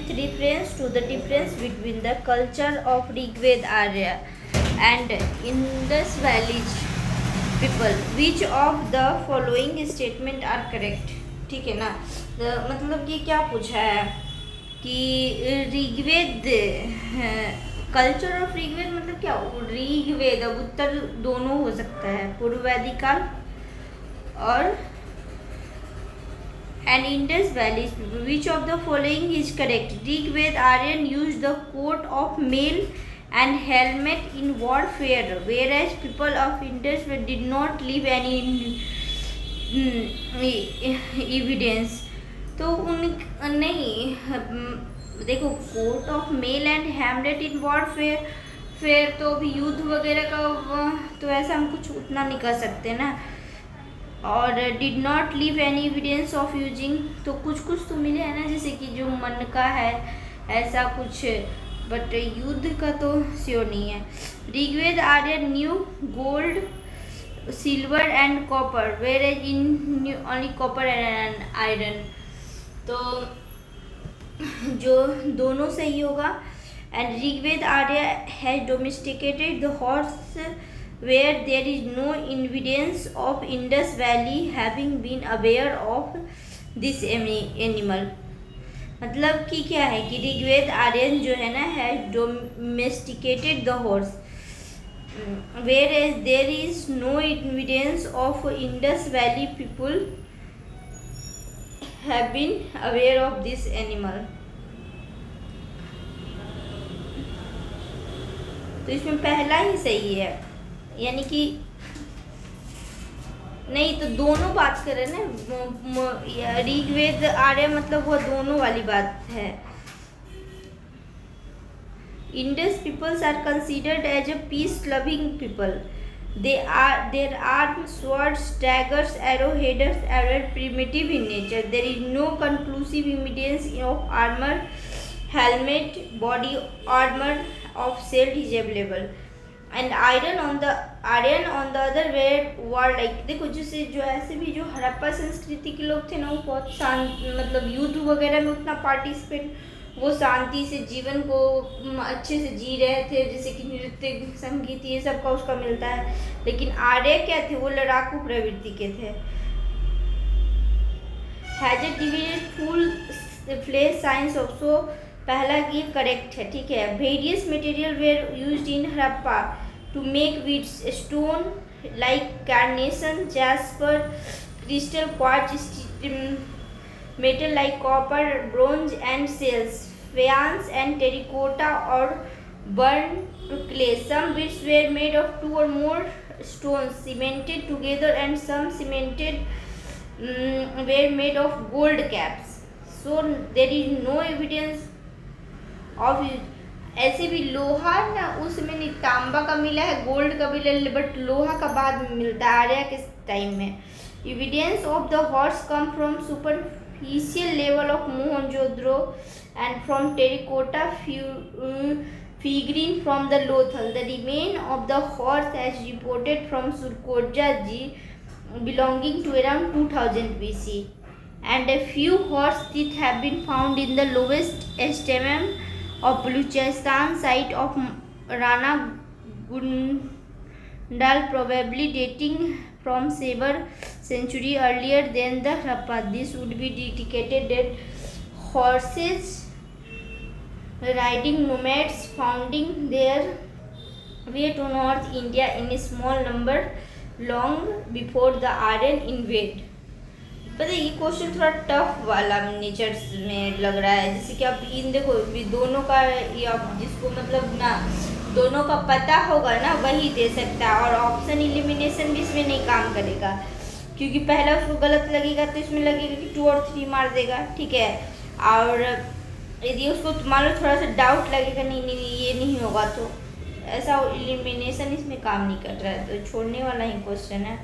with reference to the difference between the culture of Rigved Arya and Indus Valley people. Which of the following statement are correct? ठीक है ना, मतलब ये क्या पूछा है कि ऋग्वेद, कल्चर ऑफ ऋग्वेद मतलब क्या, ऋग्वेद अब उत्तर दोनों हो सकता है, पूर्व वैदिक काल और and Indus Valley people. Which of the following is correct? Rigved Aryan used the coat of mail and helmet in warfare, whereas people of Indus did not leave any evidence. तो उन नहीं, देखो कोट ऑफ मेल एंड हेमलेट in warfare, फिर तो अभी युद्ध वगैरह का तो ऐसा हम कुछ उतना नहीं कर सकते ना, और did not leave any evidence of using, तो कुछ कुछ तो मिले हैं ना, जैसे कि जो मन का है ऐसा कुछ, बट युद्ध का तो श्योर नहीं है. Rigveda Arya knew gold, silver and copper, were age in only copper and iron, तो जो दोनों सही होगा. And Rigveda Arya has domesticated the horse where there is no evidence of Indus Valley having been aware of this animal. मतलब कि क्या है कि ऋग्वेद आर्यन जो है ना है domesticated the horse, whereas there is no evidence of Indus Valley people have been aware of this animal. तो इसमें पहला ही सही है, यानी कि नहीं तो दोनों बात कर रहे ना, ऋग्वेद आर्य मतलब वो दोनों वाली बात है. Indus peoples are considered as a peace loving people. Their arms, swords, daggers, arrowheads are primitive in nature. There is no conclusive evidence of armor, helmet, body armor of shield is available. And iron on the other where were like, देखो जैसे जो ऐसे भी जो हड़प्पा संस्कृति के लोग थे ना, वो बहुत शांत, मतलब युद्ध वगैरह में उतना पार्टिसिपेट, वो शांति से जीवन को अच्छे से जी रहे थे, जैसे कि नृत्य संगीत ये सब का उसका मिलता है. लेकिन आर्य क्या थे, वो लड़ाकू प्रवृत्ति के थे. Has a divided full flesh science also, पहला ये करेक्ट है, ठीक है. Various material were used in Harappa to make beads, stone like carnation, jasper, crystal, quartz, metal like copper, bronze and shells, faience and terracotta और burn clay. Some beads were made of 2 or more stones cemented together and some cemented were made of gold caps. So there is no evidence of. ऐसे भी लोहा ना उसमें नहीं, तांबा का मिला है, गोल्ड का मिला है, बट लोहा का बाद में मिलता है आर्या के टाइम में. Evidence of the horse come from superficial level of Mohenjodaro and from terracotta figurine from the Lothal. The remain of the horse as reported from Surkoja Ji belonging to around 2000 BC, and a few horse teeth have been found in the lowest stemmen of Baluchistan site of Rana Gundal, probably dating from 7th century earlier than the Harappa. This would be dedicated that horses riding nomads founding their way to North India in a small number long before the Aryan invade. पता है ये question थोड़ा tough वाला nature में लग रहा है, जैसे कि आप इन देखो दोनों का, या जिसको मतलब ना दोनों का पता होगा ना वही दे सकता है, और ऑप्शन एलिमिनेशन भी इसमें नहीं काम करेगा, क्योंकि पहला उसको गलत लगेगा तो इसमें लगेगा कि 2 और 3 मार देगा, ठीक है. और यदि उसको मान लो थोड़ा सा डाउट लगेगा नहीं नहीं नहीं ये नहीं होगा, तो ऐसा एलिमिनेशन इसमें काम नहीं कर रहा है, तो छोड़ने वाला ही क्वेश्चन है.